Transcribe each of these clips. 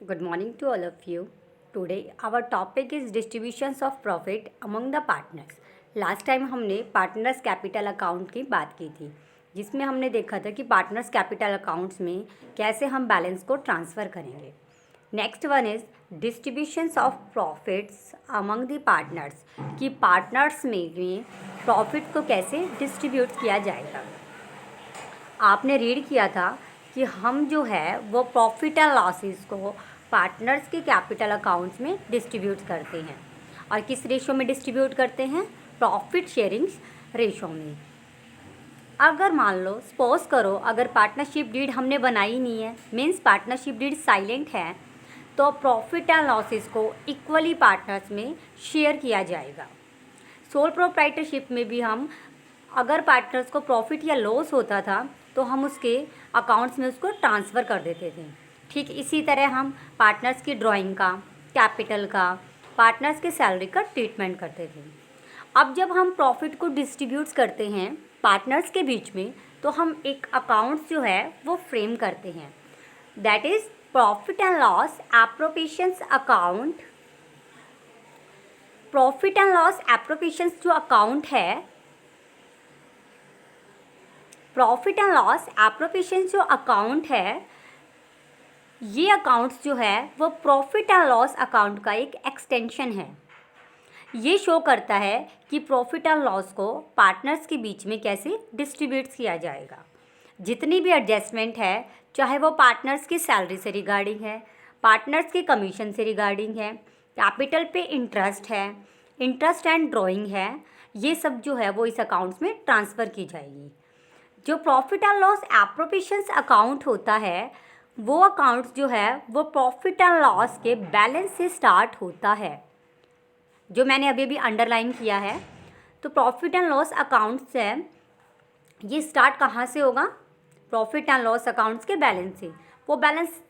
Good morning to all of you. Today our topic is distributions of profit among the partners. Last time हमने partners capital account की बात की थी, जिसमें हमने देखा था कि पार्टनर्स कैपिटल अकाउंट्स में कैसे हम बैलेंस को ट्रांसफ़र करेंगे. Next one is distributions of profits among the partners, कि पार्टनर्स में प्रॉफिट को कैसे डिस्ट्रीब्यूट किया जाएगा. आपने रीड किया था कि हम जो है वो प्रॉफिट एंड लॉसेस को पार्टनर्स के कैपिटल अकाउंट्स में डिस्ट्रीब्यूट करते हैं. और किस रेशो में डिस्ट्रीब्यूट करते हैं? प्रॉफिट शेयरिंग रेशो में. अगर मान लो सपोज करो अगर पार्टनरशिप डीड हमने बनाई नहीं है, मीन्स पार्टनरशिप डीड साइलेंट है, तो प्रॉफिट एंड लॉसेस को इक्वली पार्टनर्स में शेयर किया जाएगा. सोल प्रोप्राइटरशिप में भी हम अगर पार्टनर्स को प्रॉफिट या लॉस होता था तो हम उसके अकाउंट्स में उसको ट्रांसफ़र कर देते थे. ठीक इसी तरह हम पार्टनर्स की ड्राइंग का, कैपिटल का, पार्टनर्स के सैलरी का ट्रीटमेंट करते थे. अब जब हम प्रॉफिट को डिस्ट्रीब्यूट करते हैं पार्टनर्स के बीच में, तो हम एक अकाउंट्स जो है वो फ्रेम करते हैं, that is profit and loss appropriations account. Profit and loss appropriations जो अकाउंट है, प्रॉफिट एंड लॉस एप्रोप्रिएशन जो अकाउंट है, ये अकाउंट्स जो है वो प्रॉफिट एंड लॉस अकाउंट का एक एक्सटेंशन है. ये शो करता है कि प्रॉफिट एंड लॉस को पार्टनर्स के बीच में कैसे डिस्ट्रीब्यूट किया जाएगा. जितनी भी एडजस्टमेंट है, चाहे वो पार्टनर्स की सैलरी से रिगार्डिंग है, पार्टनर्स के कमीशन से रिगार्डिंग है, कैपिटल पे इंटरेस्ट है, इंटरेस्ट एंड ड्रॉइंग है, ये सब जो है वो इस अकाउंट्स में ट्रांसफ़र की जाएगी. जो profit and loss appropriations account होता है, वो अकाउंट्स जो है वो प्रॉफिट एंड लॉस के बैलेंस से स्टार्ट होता है, जो मैंने अभी अभी अंडरलाइन किया है. तो प्रॉफिट एंड लॉस अकाउंट्स है, ये स्टार्ट कहाँ से होगा? प्रॉफिट एंड लॉस अकाउंट्स के बैलेंस से. वो बैलेंस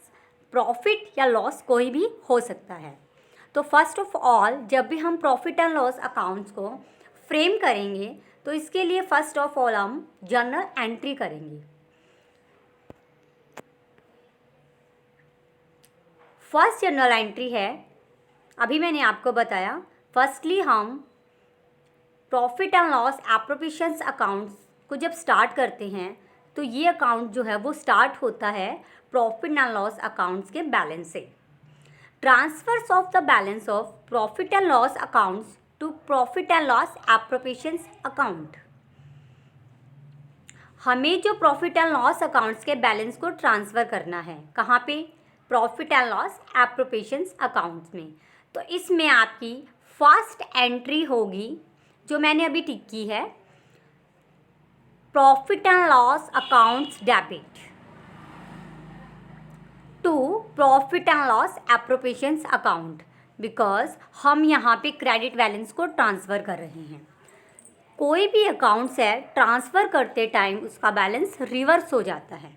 प्रॉफिट या लॉस कोई भी हो सकता है. तो फर्स्ट ऑफ ऑल जब भी हम प्रॉफिट एंड लॉस अकाउंट्स को फ्रेम करेंगे तो इसके लिए फर्स्ट ऑफ ऑल हम जर्नल एंट्री करेंगे. फर्स्ट जर्नल एंट्री है, अभी मैंने आपको बताया, फर्स्टली हम profit and loss appropriations accounts को जब स्टार्ट करते हैं तो ये अकाउंट जो है वो स्टार्ट होता है प्रॉफिट एंड लॉस अकाउंट्स के बैलेंस से. Transfers of the balance of profit and loss accounts to profit and loss appropriations account. हमें जो प्रॉफिट एंड लॉस अकाउंट्स के बैलेंस को ट्रांसफ़र करना है, कहाँ पे? Profit and loss appropriations accounts में. तो इसमें आपकी फर्स्ट एंट्री होगी जो मैंने अभी टिक की है, profit and loss accounts debit to profit and loss appropriations account, because हम यहाँ पे क्रेडिट बैलेंस को ट्रांसफ़र कर रहे हैं. कोई भी अकाउंट्स है ट्रांसफ़र करते टाइम उसका बैलेंस रिवर्स हो जाता है.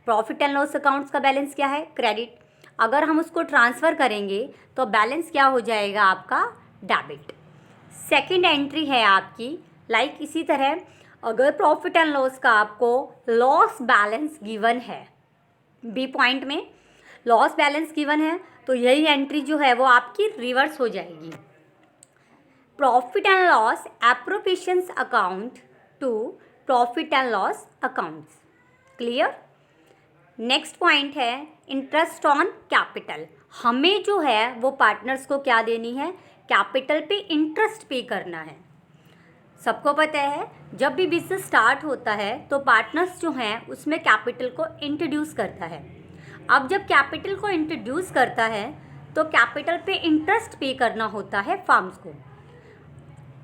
प्रॉफिट एंड लॉस अकाउंट्स का बैलेंस क्या है? क्रेडिट. अगर हम उसको ट्रांसफ़र करेंगे तो बैलेंस क्या हो जाएगा आपका? डेबिट. सेकंड एंट्री है आपकी लाइक इसी तरह, अगर प्रॉफिट एंड लॉस का आपको लॉस बैलेंस गिवन है, बी पॉइंट में लॉस बैलेंस गिवन है, तो यही एंट्री जो है वो आपकी रिवर्स हो जाएगी. Profit and loss appropriations account to profit and loss accounts. Clear? Next point है इंटरेस्ट ऑन कैपिटल. हमें जो है वो पार्टनर्स को क्या देनी है? कैपिटल पे इंटरेस्ट पे करना है. सबको पता है जब भी बिजनेस स्टार्ट होता है तो पार्टनर्स जो हैं उसमें कैपिटल को इंट्रोड्यूस करता है. अब जब कैपिटल को इंट्रोड्यूस करता है तो कैपिटल पे इंटरेस्ट पे करना होता है फर्म्स को.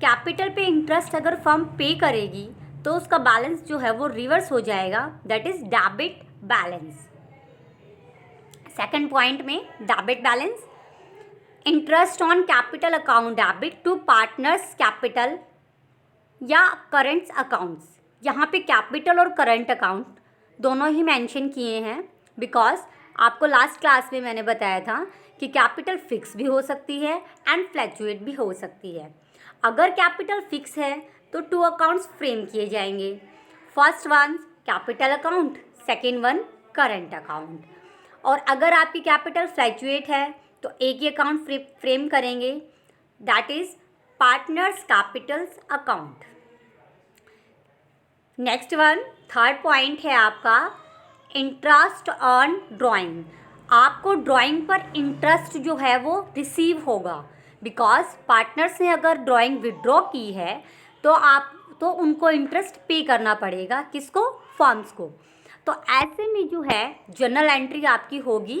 कैपिटल पे इंटरेस्ट अगर फर्म पे करेगी तो उसका बैलेंस जो है वो रिवर्स हो जाएगा, that is debit balance. Second point में debit balance, interest on capital account debit to partners capital या करंट अकाउंट्स. यहाँ पे कैपिटल और करंट अकाउंट दोनों ही मेंशन किए हैं, बिकॉज आपको लास्ट क्लास में मैंने बताया था कि कैपिटल फिक्स भी हो सकती है एंड फ्लैक्चुएट भी हो सकती है. अगर कैपिटल फिक्स है तो टू अकाउंट्स फ्रेम किए जाएंगे. First one capital account, second one current account. और अगर आपकी कैपिटल फ्लैक्चुएट है तो एक ही अकाउंट फ्रेम करेंगे, that is partners Capitals account. Next one, third point है आपका इंटरेस्ट ऑन ड्राइंग। आपको ड्राइंग पर इंटरेस्ट जो है वो रिसीव होगा, बिकॉज पार्टनर्स ने अगर ड्राइंग विड्रॉ की है तो उनको इंटरेस्ट पे करना पड़ेगा, किसको? फर्म्स को। तो ऐसे में जो है जर्नल एंट्री आपकी होगी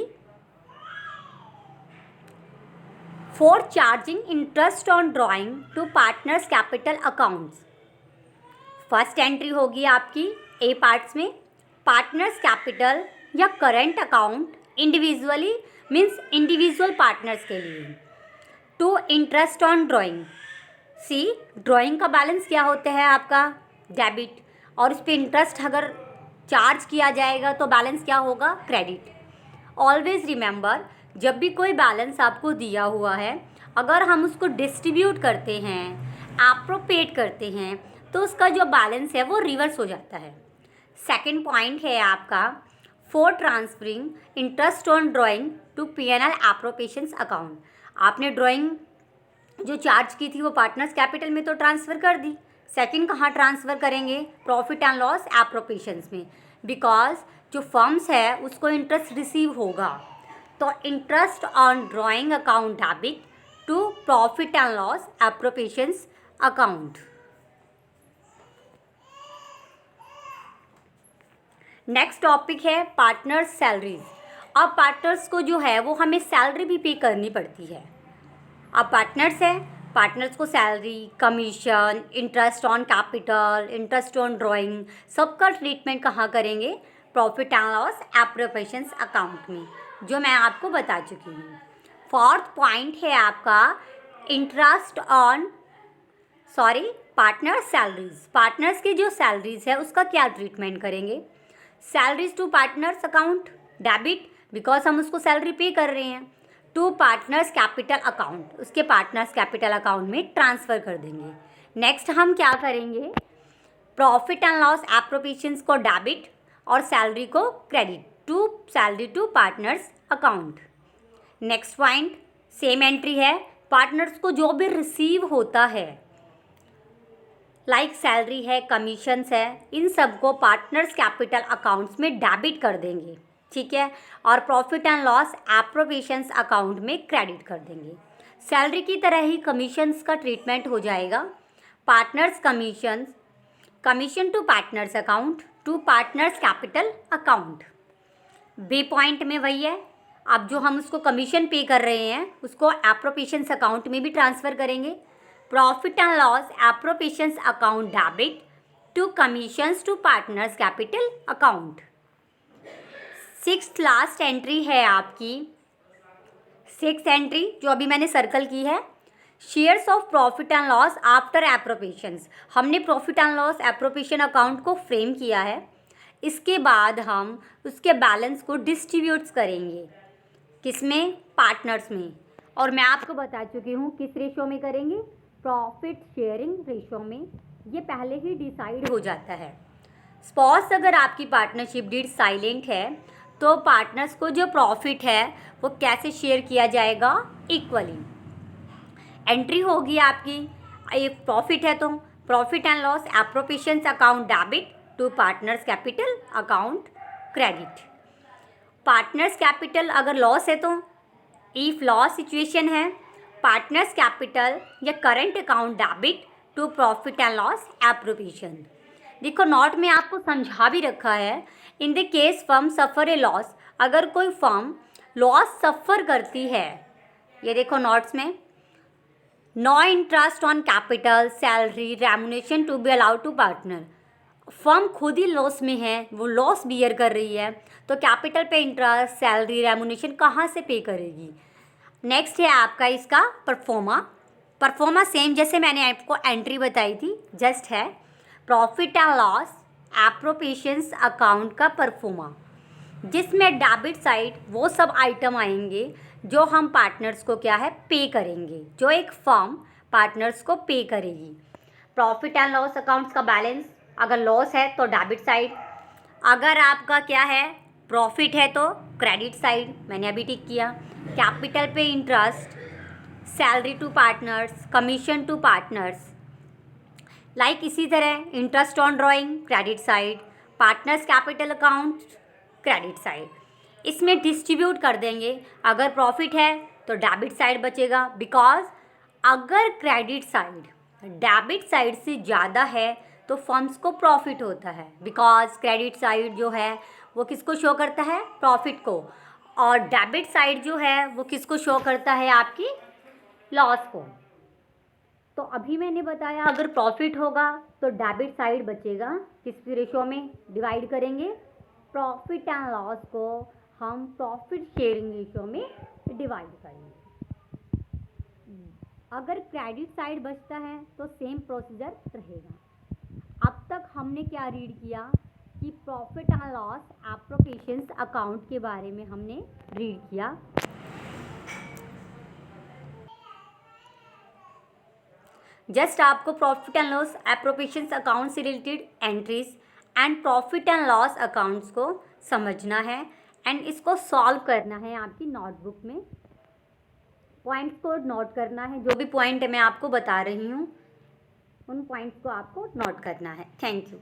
for charging interest on drawing to partners capital accounts. First entry होगी आपकी ए पार्ट्स में पार्टनर्स कैपिटल या current account individually means individual partners के लिए to interest on drawing. C, drawing का बैलेंस क्या होता है आपका? डेबिट, और उस पर इंटरेस्ट अगर चार्ज किया जाएगा तो बैलेंस क्या होगा? क्रेडिट। ऑलवेज रिमेंबर, जब भी कोई बैलेंस आपको दिया हुआ है, अगर हम उसको डिस्ट्रीब्यूट करते हैं, एप्रोप्रिएट करते हैं, तो उसका जो बैलेंस है वो रिवर्स हो जाता है। सेकंड पॉइंट है आपका for transferring interest on drawing to P&L appropriations account. आपने ड्राइंग जो चार्ज की थी वो पार्टनर्स कैपिटल में तो ट्रांसफ़र कर दी, सेकंड कहाँ ट्रांसफ़र करेंगे? प्रॉफिट एंड लॉस एप्रोप्रिएशंस में, बिकॉज जो फर्म्स है उसको इंटरेस्ट रिसीव होगा। तो interest on drawing account debit to profit and loss appropriations account. Next topic है पार्टनर्स सैलरीज। अब पार्टनर्स को जो है वो हमें सैलरी भी पे करनी पड़ती है। अब पार्टनर्स है, पार्टनर्स को salary, commission, interest on capital, interest on drawing, सबका ट्रीटमेंट कहाँ करेंगे? Profit and loss appropriations account में, जो मैं आपको बता चुकी हूँ। फोर्थ पॉइंट है आपका interest on partner salaries. Partners की जो सैलरीज है उसका क्या ट्रीटमेंट करेंगे? Salaries to partners account debit, because हम उसको सैलरी पे कर रहे हैं, टू पार्टनर्स कैपिटल अकाउंट, उसके पार्टनर्स कैपिटल अकाउंट में ट्रांसफ़र कर देंगे। नेक्स्ट हम क्या करेंगे? प्रॉफिट एंड लॉस एप्रोप्रिएशंस को डेबिट और सैलरी को credit to salary to partners account. Next point same entry है, पार्टनर्स को जो भी रिसीव होता है लाइक सैलरी है, कमीशंस है, इन सब को पार्टनर्स कैपिटल अकाउंट्स में डेबिट कर देंगे, ठीक है, और profit and loss appropriations account में क्रेडिट कर देंगे। सैलरी की तरह ही कमीशंस का ट्रीटमेंट हो जाएगा। Partners commission to partners account to partners capital account. B point में वही है, अब जो हम उसको कमीशन पे कर रहे हैं उसको एप्रोप्रिएशंस अकाउंट में भी ट्रांसफ़र करेंगे। Profit and loss appropriations account debit to commissions to partners capital account. Sixth last entry है आपकी, सिक्स्थ एंट्री जो अभी मैंने सर्कल की है, shares of profit and loss after appropriations. हमने profit and loss appropriation account को फ्रेम किया है, इसके बाद हम उसके बैलेंस को डिस्ट्रीब्यूट करेंगे, किसमें? पार्टनर्स में। और मैं आपको बता चुकी हूँ किस रेशो में करेंगे? प्रॉफिट शेयरिंग रेशो में। ये पहले ही डिसाइड हो जाता है। सपोज अगर आपकी पार्टनरशिप डीड साइलेंट है तो पार्टनर्स को जो प्रॉफिट है वो कैसे शेयर किया जाएगा? इक्वली। एंट्री होगी आपकी, ये प्रॉफिट है तो profit and loss appropriations account debit to partners capital account credit. Partners capital अगर लॉस है तो इफ लॉस सिचुएशन है, पार्टनर्स कैपिटल या current account debit to profit and loss appropriation. देखो नोट में आपको समझा भी रखा है, in the case firm suffer a loss, अगर कोई फर्म लॉस सफ़र करती है, ये देखो नोट्स में, no interest on capital, salary, remuneration to be allowed to partner. Firm खुद ही लॉस में है, वो लॉस बियर कर रही है, तो कैपिटल पे इंटरेस्ट, सैलरी, रेम्युनरेशन कहाँ से पे करेगी? नेक्स्ट है आपका इसका परफॉर्मा सेम जैसे मैंने आपको एंट्री बताई थी, जस्ट है profit and loss appropriations account का परफॉर्मा, जिसमें डेबिट साइड वो सब आइटम आएंगे जो हम पार्टनर्स को क्या है पे करेंगे, जो एक फर्म पार्टनर्स को पे करेगी। प्रॉफिट एंड लॉस अकाउंट्स का बैलेंस, अगर लॉस है तो डेबिट साइड, अगर आपका क्या है प्रॉफिट है तो क्रेडिट साइड मैंने अभी टिक किया, कैपिटल पे interest, salary to partners, commission to partners, like इसी तरह interest on drawing credit side, partners capital account credit side. इसमें डिस्ट्रीब्यूट कर देंगे, अगर प्रॉफिट है तो डेबिट साइड बचेगा, बिकॉज अगर क्रेडिट साइड डेबिट साइड से ज़्यादा है तो फर्म्स को प्रॉफिट होता है, बिकॉज क्रेडिट साइड जो है वो किसको शो करता है, प्रॉफिट को, और डेबिट साइड जो है वो किसको शो करता है, आपकी लॉस को। तो अभी मैंने बताया अगर प्रॉफिट होगा तो डेबिट साइड बचेगा, किस रेशो में डिवाइड करेंगे, प्रॉफिट एंड लॉस को हम प्रॉफिट शेयरिंग रेशो में डिवाइड करेंगे। अगर क्रेडिट साइड बचता है तो सेम प्रोसीजर रहेगा। अब तक हमने क्या रीड किया कि profit and loss appropriations account के बारे में हमने रीड किया। जस्ट आपको profit and loss appropriations account से related entries and profit and loss accounts को समझना है एंड इसको सॉल्व करना है आपकी नोटबुक में। पॉइंट्स को नोट करना है, जो भी पॉइंट मैं आपको बता रही हूँ उन पॉइंट्स को आपको नोट करना है। Thank you.